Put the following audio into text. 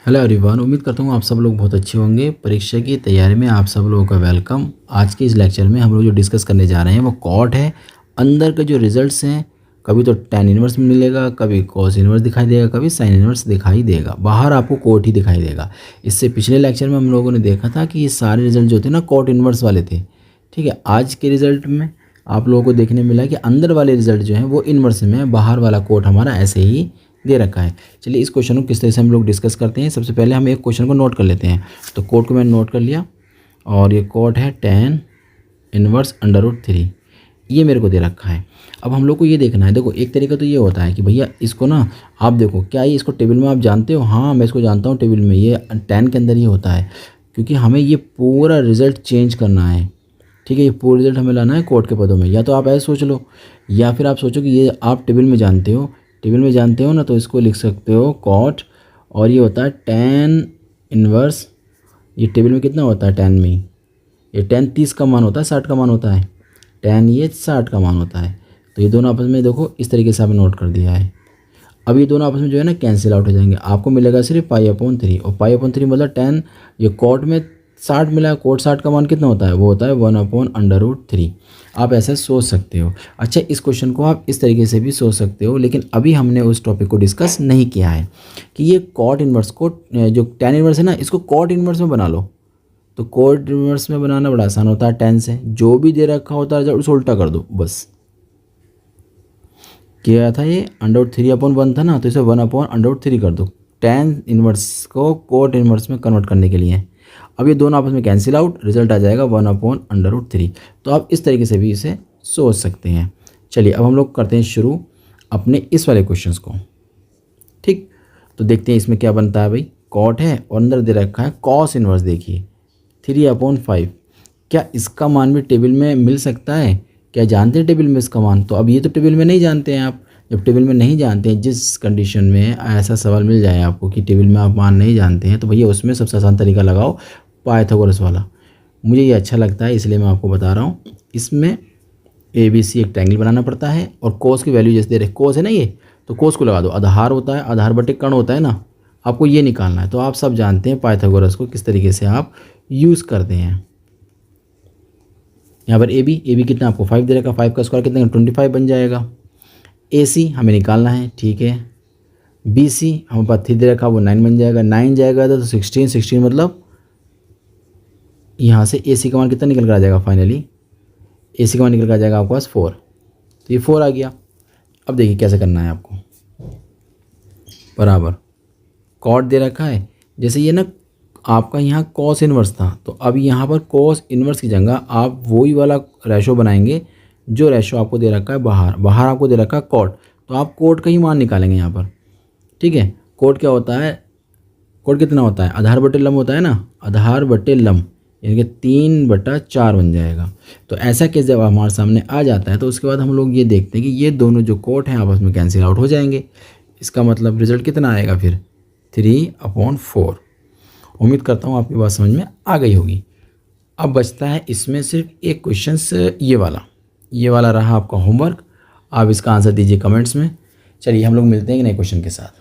Hello everyone, उम्मीद करता हूँ आप सब लोग बहुत अच्छे होंगे। परीक्षा की तैयारी में आप सब लोगों का वेलकम। आज के इस लेक्चर में हम लोग जो डिस्कस करने जा रहे हैं वो कॉट है। अंदर के जो रिजल्ट्स हैं, कभी तो tan इनवर्स मिलेगा, कभी cos इनवर्स दिखाई देगा, कभी sin इनवर्स दिखाई देगा। बाहर आपको कोट ही दिखाई देगा। इससे पिछले लेक्चर में हम लोगों ने देखा था कि ये सारे रिजल्ट जो थे ना कॉट इनवर्स वाले थे। ठीक है, आज के रिजल्ट में आप लोगों को देखने मिला कि अंदर वाले रिजल्ट जो हैं वो इनवर्स में है, बाहर वाला कोट हमारा ऐसे ही दे रखा है। चलिए इस क्वेश्चन को किस तरह से हम लोग डिस्कस करते हैं। सबसे पहले हम एक क्वेश्चन को नोट कर लेते हैं। तो कोट को मैंने नोट कर लिया और ये कोट है tan इनवर्स √3, ये मेरे को दे रखा है। अब हम लोग को ये देखना है, देखो एक तरीका तो ये होता है कि भैया इसको ना आप देखो, क्या ये इसको टेबल में आप जानते हो? हाँ, मैं इसको जानता हूँ टेबल में, ये tan के अंदर ही होता है, क्योंकि हमें ये पूरा रिजल्ट चेंज करना है। ठीक है, ये पूरा रिजल्ट हमें लाना है कोट के पदों में। या तो आप ऐसे सोच लो, या फिर आप सोचो कि ये आप टेबल में जानते हो, ना, तो इसको लिख सकते हो कॉट, और ये होता है tan इनवर्स। ये टेबल में कितना होता है tan में? ये tan 30 का मान होता है, 60 का मान होता है। tan ये 60 का मान होता है। तो ये दोनों आपस में देखो इस तरीके से आपने नोट कर दिया है। अब ये दोनों आपस में जो है ना कैंसिल आउट हो जाएंगे। आपको मिलेगा सिर्फ π/3, और π/3 मतलब tan, ये कॉट में 60 मिला है, कोट 60 का मान कितना होता है? वो होता है 1/√3। आप ऐसा सोच सकते हो। अच्छा, इस क्वेश्चन को आप इस तरीके से भी सोच सकते हो, लेकिन अभी हमने उस टॉपिक को डिस्कस नहीं किया है कि ये कॉट इनवर्स को, जो tan इनवर्स है ना, इसको कॉट इनवर्स में बना लो। तो कॉट इनवर्स में बनाना बड़ा आसान होता है tan से। जो भी दे रखा होता है उसे उल्टा कर दो बस। क्या था ये? √3/1 था ना, तो इसे 1/√3 कर दो। tan इनवर्स को कोट इनवर्स में कन्वर्ट करने के लिए। अब ये दोनों आपस में कैंसिल आउट, रिजल्ट आ जाएगा 1/√3। तो आप इस तरीके से भी इसे सोच सकते हैं। चलिए अब हम लोग करते हैं शुरू अपने इस वाले क्वेश्चंस को। ठीक, तो देखते हैं इसमें क्या बनता है। भाई कॉट है और अंदर दे रखा है कॉस इनवर्स। देखिए 3/5, क्या इसका मान भी टेबल में मिल सकता है? क्या जानते हैं टेबल में इसका मान? तो अब ये तो टेबल में नहीं जानते हैं आप। जब टेबल में नहीं जानते हैं, जिस कंडीशन में ऐसा सवाल मिल जाए आपको कि टेबल में आप मान नहीं जानते हैं, तो भैया उसमें सबसे आसान तरीका लगाओ, पाइथागोरस वाला। मुझे ये अच्छा लगता है, इसलिए मैं आपको बता रहा हूँ। इसमें ABC एक ट्रायंगल बनाना पड़ता है, और कोस की वैल्यू जैसे दे रहे, कोस है ना ये, तो कोस को लगा दो। आधार होता है, आधार बटे कर्ण होता है ना, आपको ये निकालना है। तो आप सब जानते हैं पाइथागोरस को किस तरीके से आप यूज़ करते हैं। यहाँ पर AB कितना आपको 5 दे रखा, 5 का स्क्वायर कितना 25 बन जाएगा। AC हमें निकालना है, ठीक है। BC हमारे पास 3 दे रखा, वो 9 बन जाएगा। 9 जाएगा तो 16 मतलब यहाँ से AC का मान कितना निकल कर आ जाएगा? फाइनली AC का मान निकल कर आ जाएगा आपके पास 4। तो ये 4 आ गया। अब देखिए कैसे करना है आपको। बराबर कॉट दे रखा है, जैसे ये ना आपका यहाँ कॉस इनवर्स था, तो अब यहाँ पर कॉस इनवर्स की जगह आप वही वाला रेशो बनाएंगे जो रेशो आपको दे रखा है बाहर आपको दे रखा है कॉट। तो आप कोट का ही मान निकालेंगे यहाँ पर। ठीक है, कोट क्या होता है? कोट कितना होता है? आधार बटे लंब होता है ना, आधार बटे लंब, यानी कि 3/4 बन जाएगा। तो ऐसा केस जब हमारे सामने आ जाता है, तो उसके बाद हम लोग ये देखते हैं कि ये दोनों जो कोट हैं आपस में कैंसिल आउट हो जाएंगे। इसका मतलब रिजल्ट कितना आएगा फिर? 3/4। उम्मीद करता हूँ आपकी बात समझ में आ गई होगी। अब बचता है इसमें सिर्फ एक क्वेश्चन, ये वाला रहा आपका होमवर्क। आप इसका आंसर दीजिए कमेंट्स में। चलिए हम लोग मिलते हैं एक नए क्वेश्चन के साथ।